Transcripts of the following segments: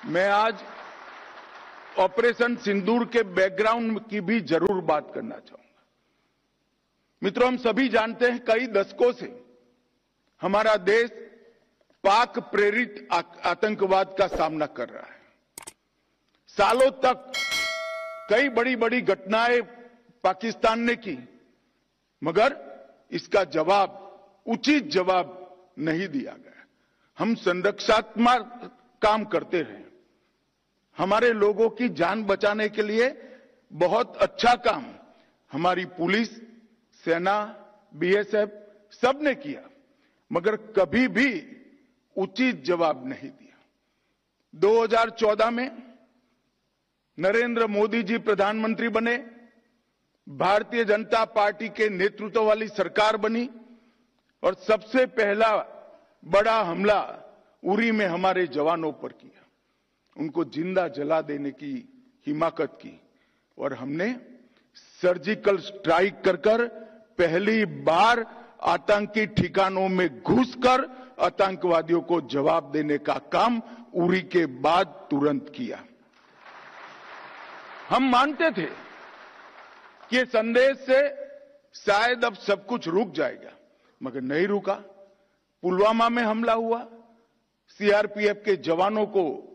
मैं आज ऑपरेशन सिंदूर के बैकग्राउंड की भी जरूर बात करना चाहूंगा। मित्रों, हम सभी जानते हैं कई दशकों से हमारा देश पाक प्रेरित आतंकवाद का सामना कर रहा है। सालों तक कई बड़ी बड़ी घटनाएं पाकिस्तान ने की, मगर इसका जवाब, उचित जवाब नहीं दिया गया। हम संरक्षात्मक काम करते रहे, हमारे लोगों की जान बचाने के लिए बहुत अच्छा काम हमारी पुलिस, सेना, बीएसएफ सबने किया, मगर कभी भी उचित जवाब नहीं दिया। 2014 में नरेंद्र मोदी जी प्रधानमंत्री बने, भारतीय जनता पार्टी के नेतृत्व वाली सरकार बनी और सबसे पहला बड़ा हमला उरी में हमारे जवानों पर किया। उनको जिंदा जला देने की हिमाकत की और हमने सर्जिकल स्ट्राइक कर पहली बार आतंकी ठिकानों में घुसकर आतंकवादियों को जवाब देने का काम उरी के बाद तुरंत किया। हम मानते थे कि संदेश से शायद अब सब कुछ रुक जाएगा, मगर नहीं रुका। पुलवामा में हमला हुआ, सीआरपीएफ के जवानों को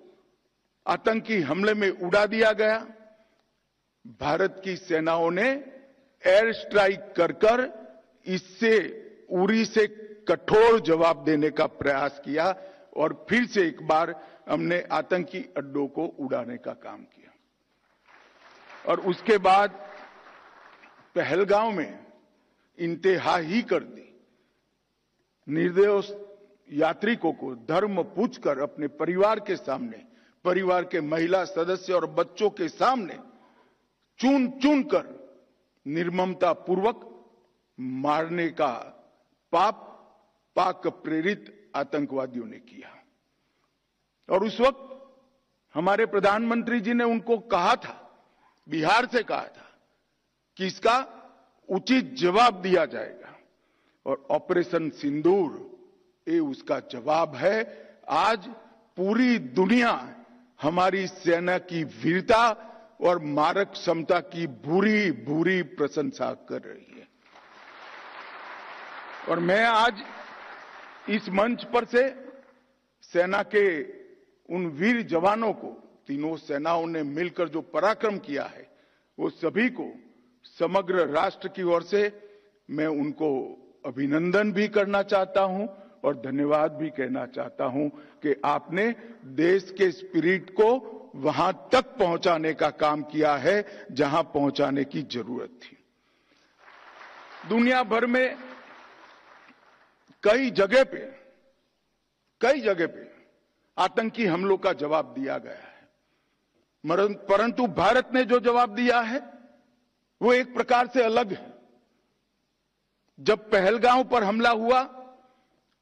आतंकी हमले में उड़ा दिया गया। भारत की सेनाओं ने एयर स्ट्राइक कर इससे उरी से कठोर जवाब देने का प्रयास किया और फिर से एक बार हमने आतंकी अड्डों को उड़ाने का काम किया। और उसके बाद पहलगांव में इंतहा ही कर दी। निर्दोष यात्रिकों को धर्म पूछकर अपने परिवार के सामने, परिवार के महिला सदस्य और बच्चों के सामने चुन चुन कर निर्ममता पूर्वक मारने का पाप पाक प्रेरित आतंकवादियों ने किया। और उस वक्त हमारे प्रधानमंत्री जी ने उनको कहा था, बिहार से कहा था कि इसका उचित जवाब दिया जाएगा, और ऑपरेशन सिंदूर ये उसका जवाब है। आज पूरी दुनिया हमारी सेना की वीरता और मारक क्षमता की भूरी भूरी प्रशंसा कर रही है। और मैं आज इस मंच पर से सेना के उन वीर जवानों को, तीनों सेनाओं ने मिलकर जो पराक्रम किया है, वो सभी को समग्र राष्ट्र की ओर से मैं उनको अभिनंदन भी करना चाहता हूं और धन्यवाद भी कहना चाहता हूं कि आपने देश के स्पिरिट को वहां तक पहुंचाने का काम किया है जहां पहुंचाने की जरूरत थी। दुनिया भर में कई जगह पे आतंकी हमलों का जवाब दिया गया है, परंतु भारत ने जो जवाब दिया है वो एक प्रकार से अलग है। जब पहलगांव पर हमला हुआ,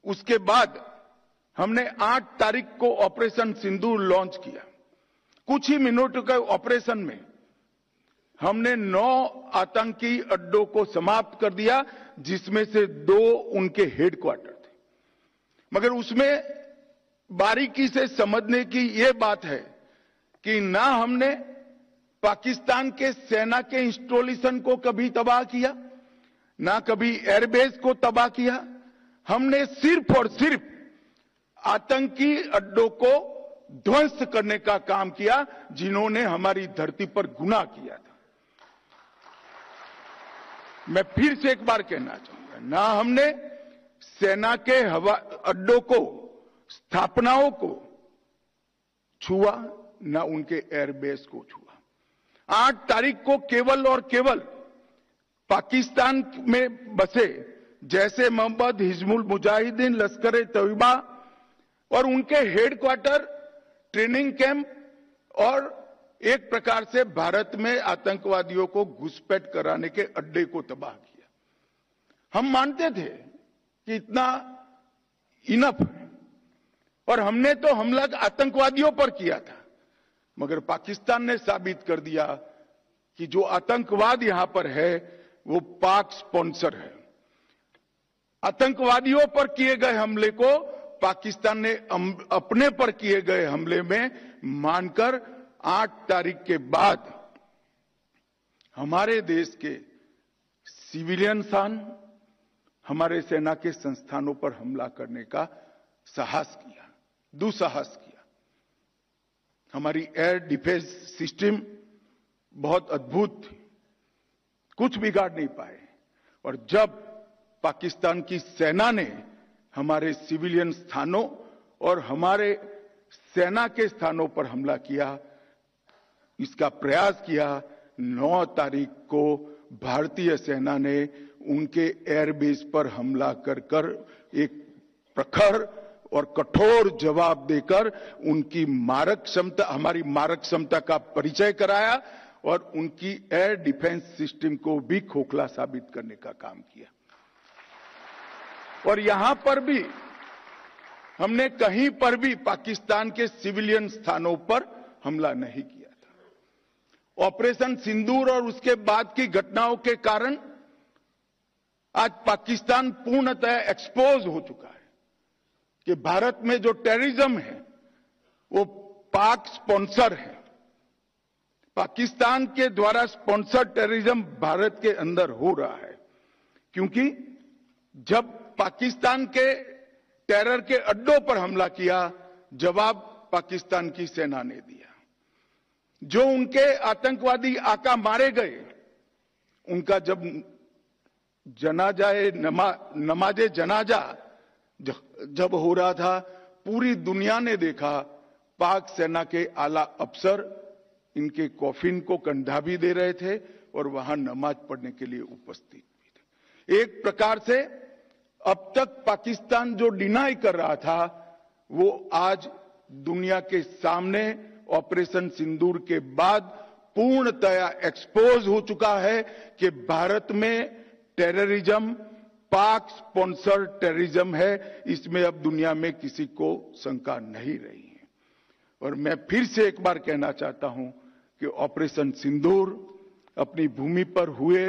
उसके बाद हमने 8 तारीख को ऑपरेशन सिंदूर लॉन्च किया। कुछ ही मिनटों के ऑपरेशन में हमने 9 आतंकी अड्डों को समाप्त कर दिया, जिसमें से 2 उनके हेडक्वार्टर थे। मगर उसमें बारीकी से समझने की यह बात है कि ना हमने पाकिस्तान के सेना के इंस्टॉलेशन को कभी तबाह किया, ना कभी एयरबेस को तबाह किया। हमने सिर्फ और सिर्फ आतंकी अड्डों को ध्वंस करने का काम किया, जिन्होंने हमारी धरती पर गुनाह किया था। मैं फिर से एक बार कहना चाहूंगा, ना हमने सेना के हवा अड्डों को, स्थापनाओं को छुआ, ना उनके एयरबेस को छुआ। 8 तारीख को केवल और केवल पाकिस्तान में बसे जैसे मोहम्मद हिजबुल मुजाहिदीन, लश्कर तैयबा और उनके हेडक्वार्टर, ट्रेनिंग कैंप और एक प्रकार से भारत में आतंकवादियों को घुसपैठ कराने के अड्डे को तबाह किया। हम मानते थे कि इतना इनफ है और हमने तो हमला आतंकवादियों पर किया था, मगर पाकिस्तान ने साबित कर दिया कि जो आतंकवाद यहां पर है वो पाक स्पॉन्सर है। आतंकवादियों पर किए गए हमले को पाकिस्तान ने अपने पर किए गए हमले में मानकर 8 तारीख के बाद हमारे देश के सिविलियन स्थान, हमारे सेना के संस्थानों पर हमला करने का साहस किया, दुस्साहस किया। हमारी एयर डिफेंस सिस्टम बहुत अद्भुत थी, कुछ बिगाड़ नहीं पाए। और जब पाकिस्तान की सेना ने हमारे सिविलियन स्थानों और हमारे सेना के स्थानों पर हमला किया, इसका प्रयास किया, 9 तारीख को भारतीय सेना ने उनके एयरबेस पर हमला कर एक प्रखर और कठोर जवाब देकर उनकी मारक क्षमता, हमारी मारक क्षमता का परिचय कराया और उनकी एयर डिफेंस सिस्टम को भी खोखला साबित करने का काम किया। और यहां पर भी हमने कहीं पर भी पाकिस्तान के सिविलियन स्थानों पर हमला नहीं किया था। ऑपरेशन सिंदूर और उसके बाद की घटनाओं के कारण आज पाकिस्तान पूर्णतः एक्सपोज हो चुका है कि भारत में जो टेररिज्म है वो पाक स्पॉन्सर है। पाकिस्तान के द्वारा स्पॉन्सर टेररिज्म भारत के अंदर हो रहा है, क्योंकि जब पाकिस्तान के टेरर के अड्डों पर हमला किया, जवाब पाकिस्तान की सेना ने दिया। जो उनके आतंकवादी आका मारे गए, उनका जब नमाजे जनाजा जब हो रहा था, पूरी दुनिया ने देखा पाक सेना के आला अफसर इनके कॉफिन को कंधा भी दे रहे थे और वहां नमाज पढ़ने के लिए उपस्थित भी थे। एक प्रकार से अब तक पाकिस्तान जो डिनाई कर रहा था, वो आज दुनिया के सामने ऑपरेशन सिंदूर के बाद पूर्णतया एक्सपोज हो चुका है कि भारत में टेररिज्म पाक स्पॉन्सर टेररिज्म है। इसमें अब दुनिया में किसी को शंका नहीं रही है। और मैं फिर से एक बार कहना चाहता हूं कि ऑपरेशन सिंदूर अपनी भूमि पर हुए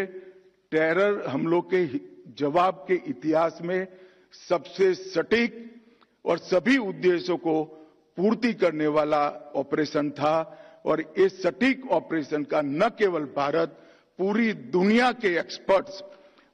टेरर हमलों के जवाब के इतिहास में सबसे सटीक और सभी उद्देश्यों को पूर्ति करने वाला ऑपरेशन था। और इस सटीक ऑपरेशन का न केवल भारत, पूरी दुनिया के एक्सपर्ट्स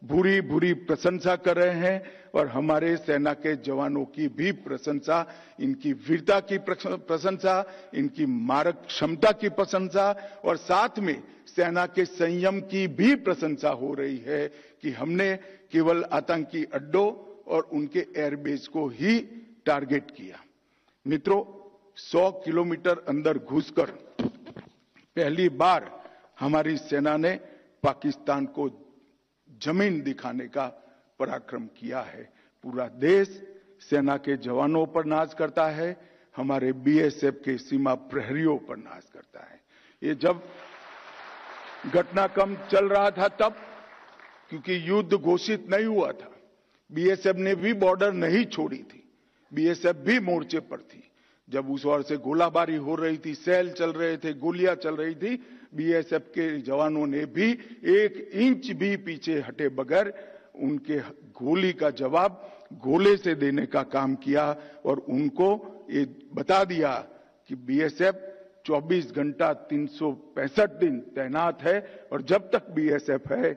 भूरी भूरी प्रशंसा कर रहे हैं और हमारे सेना के जवानों की भी प्रशंसा, इनकी वीरता की प्रशंसा, इनकी मारक क्षमता की प्रशंसा और साथ में सेना के संयम की भी प्रशंसा हो रही है कि हमने केवल आतंकी अड्डों और उनके एयरबेस को ही टारगेट किया। मित्रों, 100 किलोमीटर अंदर घुसकर पहली बार हमारी सेना ने पाकिस्तान को जमीन दिखाने का पराक्रम किया है। पूरा देश सेना के जवानों पर नाज करता है, हमारे बीएसएफ के सीमा प्रहरियों पर नाज करता है। ये जब घटनाक्रम चल रहा था तब, क्योंकि युद्ध घोषित नहीं हुआ था, बीएसएफ ने भी बॉर्डर नहीं छोड़ी थी, बीएसएफ भी मोर्चे पर थी। जब उस ओर से गोलाबारी हो रही थी, सेल चल रहे थे, गोलियां चल रही थी, बीएसएफ के जवानों ने भी 1 इंच भी पीछे हटे बगैर उनके गोली का जवाब गोले से देने का काम किया और उनको ये बता दिया कि बीएसएफ 24 घंटा 365 दिन तैनात है और जब तक बीएसएफ है,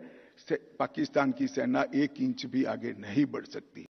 पाकिस्तान की सेना 1 इंच भी आगे नहीं बढ़ सकती।